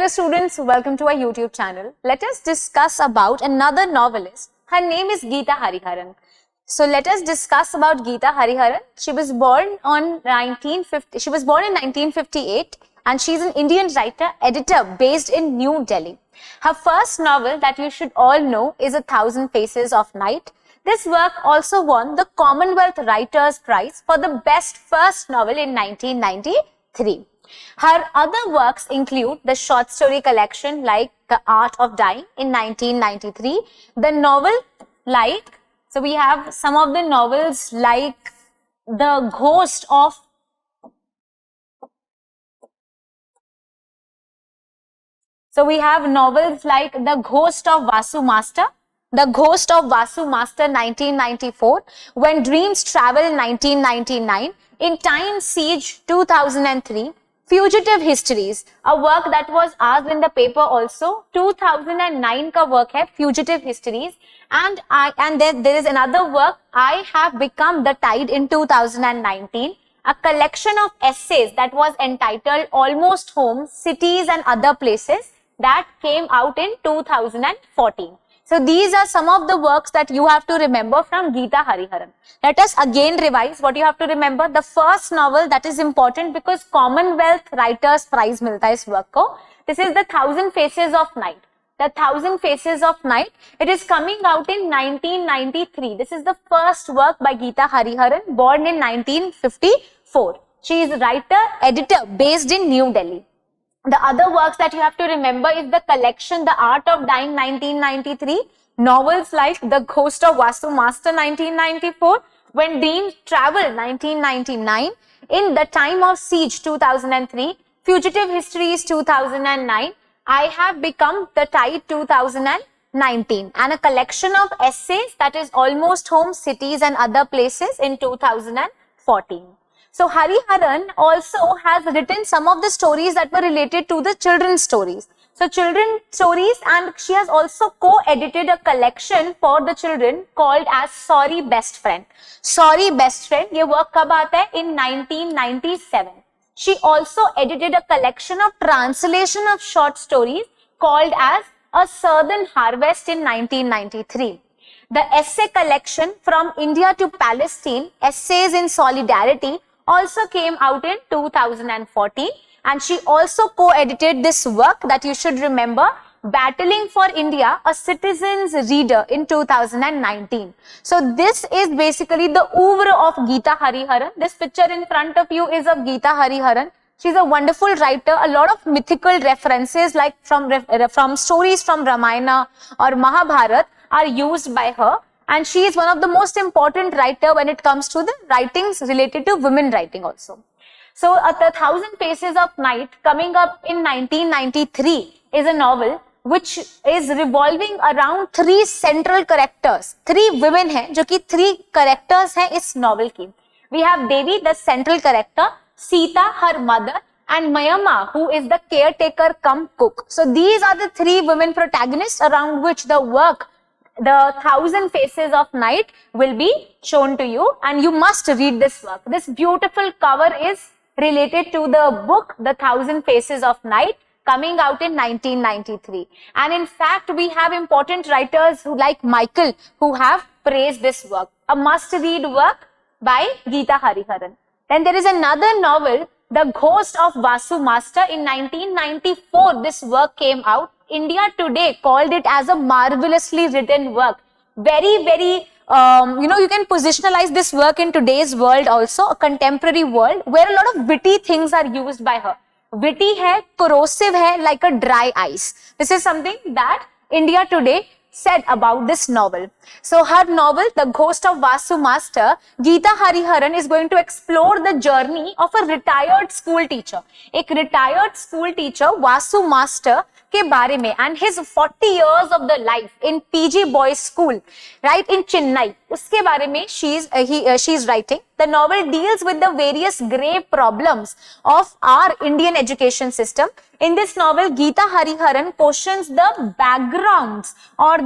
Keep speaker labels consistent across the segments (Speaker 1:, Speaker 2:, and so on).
Speaker 1: Hello students, welcome to our YouTube channel. Let us discuss about another novelist. Her name is Geeta Hariharan. So let us discuss about Geeta Hariharan. She was born in 1958 and she is an Indian writer, editor based in New Delhi. Her first novel that you should all know is A Thousand Faces of Night. This work also won the Commonwealth Writers' Prize for the best first novel in 1993. Her other works include the short story collection like The Art of Dying in 1993, the novel so we have some of the novels like The Ghost of So we have novels like The Ghost of Vasu Master, The Ghost of Vasu Master 1994, When Dreams Travel 1999, In Time Siege 2003, Fugitive Histories, a work that was asked in the paper also. 2009 का work है Fugitive Histories, and there is another work, I Have Become the Tide in 2019, a collection of essays that was entitled Almost Home, Cities and Other Places, that came out in 2014. So these are some of the works that you have to remember from Geeta Hariharan. Let us again revise what you have to remember. The first novel that is important because Commonwealth Writers' Prize milta है इस work को. This is The Thousand Faces of Night. The Thousand Faces of Night. It is coming out in 1993. This is the first work by Geeta Hariharan, born in 1954. She is writer, editor based in New Delhi. The other works that you have to remember is the collection The Art of Dying 1993, novels like The Ghost of Vasu Master 1994, When Dreams Travel 1999, In the Time of Siege 2003, Fugitive Histories 2009, I Have Become the Tide 2019, and a collection of essays that is Almost Home, Cities and Other Places in 2014. So Hariharan also has written some of the stories that were related to the children's stories. So children's stories, and she has also co-edited a collection for the children called as Sorry Best Friend. Sorry Best Friend, ये work कब आता है? In 1997. She also edited a collection of translation of short stories called as A Southern Harvest in 1993. The essay collection From India to Palestine, Essays in Solidarity, also came out in 2014, and she also co-edited this work that you should remember, Battling for India, A Citizen's Reader in 2019. So this is basically the oeuvre of Geeta Hariharan. This picture in front of you is of Geeta Hariharan. She's a wonderful writer. A lot of mythical references like from stories from Ramayana or Mahabharata are used by her. And she is one of the most important writer when it comes to the writings related to women writing also. So, The Thousand Faces of Night, coming up in 1993, is a novel which is revolving around three central characters. Three women हैं, जो कि three characters हैं इस novel की. We have Devi, the central character, Sita, her mother, and Mayama, who is the caretaker cum cook. So, these are the three women protagonists around which the work The Thousand Faces of Night will be shown to you, and you must read this work. This beautiful cover is related to the book The Thousand Faces of Night, coming out in 1993. And in fact, we have important writers who like Michael who have praised this work. A must-read work by Geeta Hariharan. Then there is another novel, The Ghost of Vasu Master. In 1994, this work came out. India Today called it as a marvelously written work. Very, very, you can positionalize this work in today's world also, a contemporary world, where a lot of witty things are used by her. Witty hai, corrosive hai, like a dry ice. This is something that India Today said about this novel. So her novel, The Ghost of Vasu Master, Geeta Hariharan is going to explore the journey of a retired school teacher. एक retired school teacher, Vasu Master, के बारे में, and his 40 years of the life in PG Boys School, right in Chennai, उसके बारे में she is writing. The novel deals with the various grave problems of our Indian education system. In this novel, Geeta Hariharan questions the backgrounds or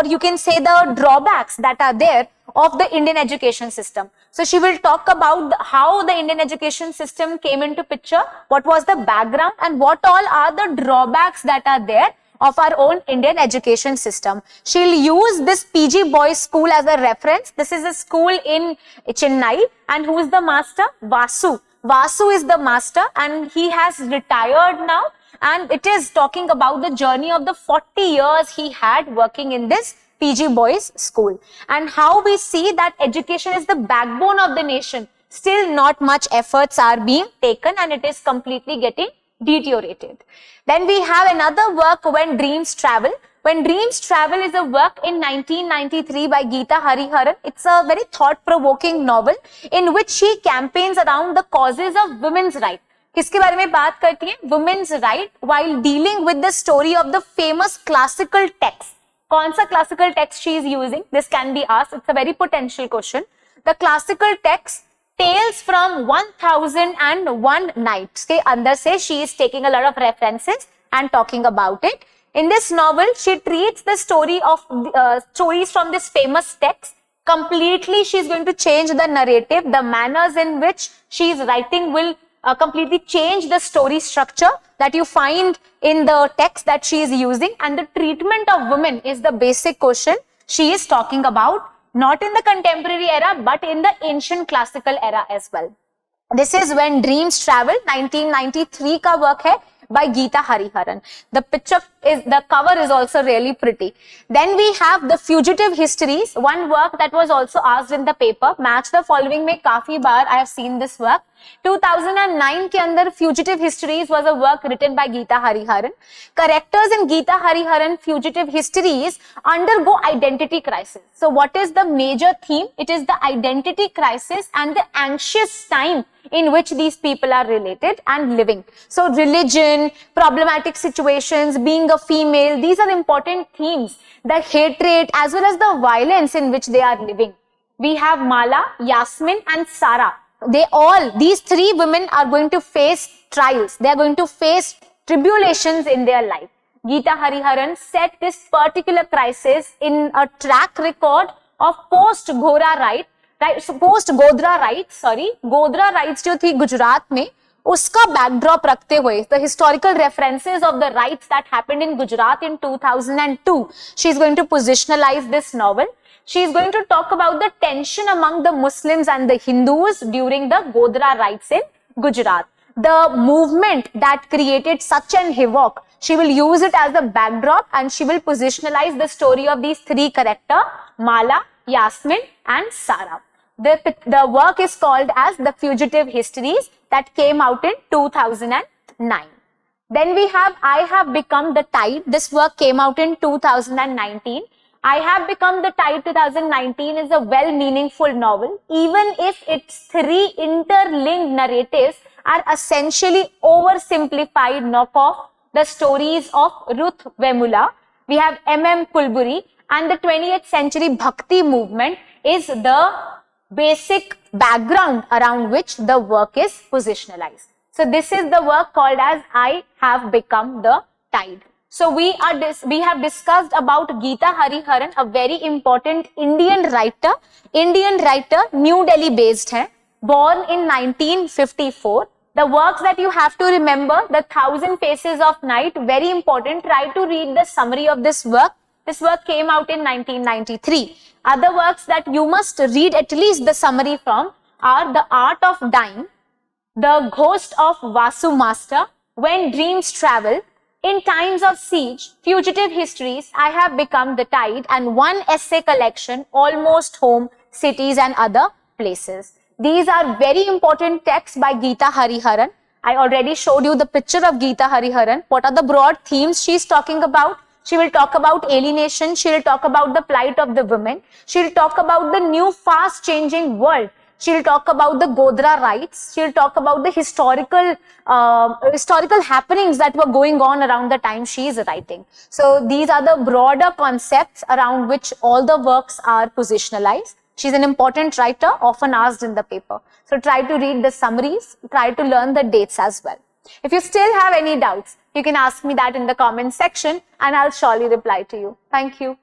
Speaker 1: you can say the drawbacks that are there of the Indian education system. So she will talk about how the Indian education system came into picture, what was the background, and what all are the drawbacks that are there of our own Indian education system. She'll use this PG Boys School as a reference. This is a school in Chennai, and who is the master? Vasu. Vasu is the master, and he has retired now, and it is talking about the journey of the 40 years he had working in this PG Boys School, and how we see that education is the backbone of the nation. Still not much efforts are being taken, and it is completely getting deteriorated. Then we have another work, When Dreams Travel. When Dreams Travel is a work in 1993 by Geeta Hariharan. It's a very thought-provoking novel in which she campaigns around the causes of women's rights. किसके बारे में बात करती है? Women's right, while dealing with the story of the famous classical text. कौन सा classical text she is using? This can be asked. It's a very potential question. The classical text Tales from 1001 Nights के अंदर से she is taking a lot of references and talking about it. In this novel, she treats the story of stories from this famous text completely. She is going to change the narrative. The manners in which she is writing will completely change the story structure that you find in the text that she is using, and the treatment of women is the basic question she is talking about. Not in the contemporary era, but in the ancient classical era as well. This is When Dreams Travel, 1993 का work है by Geeta Hariharan. The cover is also really pretty. Then we have The Fugitive Histories, one work that was also asked in the paper. Match the Following में काफी बार I have seen this work. 2009 के अंदर Fugitive Histories was a work written by Geeta Hariharan. Characters in Geeta Hariharan Fugitive Histories undergo identity crisis. So what is the major theme? It is the identity crisis and the anxious time in which these people are related and living. So religion, problematic situations, being a female, these are important themes. The hatred as well as the violence in which they are living. We have Mala, Yasmin and Sara. These three women are going to face trials. They are going to face tribulations in their life. Geeta Hariharan set this particular crisis in a track record of post-Godra rights जो थी गुजरात में, उसका backdrop रखते हुए, the historical references of the riots that happened in Gujarat in 2002. She is going to positionalize this novel. She is going to talk about the tension among the Muslims and the Hindus during the Godra riots in Gujarat. The movement that created such an havoc, she will use it as a backdrop, and she will positionalize the story of these three characters, Mala, Yasmin and Sara. The work is called as The Fugitive Histories, that came out in 2009. Then we have I Have Become the Tide. This work came out in 2019. I Have Become the Tide 2019 is a well-meaningful novel, even if its three interlinked narratives are essentially oversimplified knockoff the stories of Ruth Vemula. We have M.M. Kulburi, and the 20th century Bhakti movement is the basic background around which the work is positionalized. So this is the work called as I Have Become the Tide. So we have discussed about Geeta Hariharan, a very important Indian writer, New Delhi based hai, born in 1954. The works that you have to remember, The Thousand Faces of Night, very important. Try to read the summary of this work. This work came out in 1993. Other works that you must read at least the summary from are The Art of Dying, The Ghost of Vasu Master, When Dreams Travel, In Times of Siege, Fugitive Histories, I Have Become the Tide, and one essay collection, Almost Home, Cities and Other Places. These are very important texts by Geeta Hariharan. I already showed you the picture of Geeta Hariharan. What are the broad themes she is talking about? She will talk about alienation. She will talk about the plight of the women. She will talk about the new fast changing world. She will talk about the Godra riots. She will talk about the historical happenings that were going on around the time she is writing. So these are the broader concepts around which all the works are positionalized. She's an important writer, often asked in the paper. So try to read the summaries, try to learn the dates as well. If you still have any doubts, you can ask me that in the comment section and I'll surely reply to you. Thank you.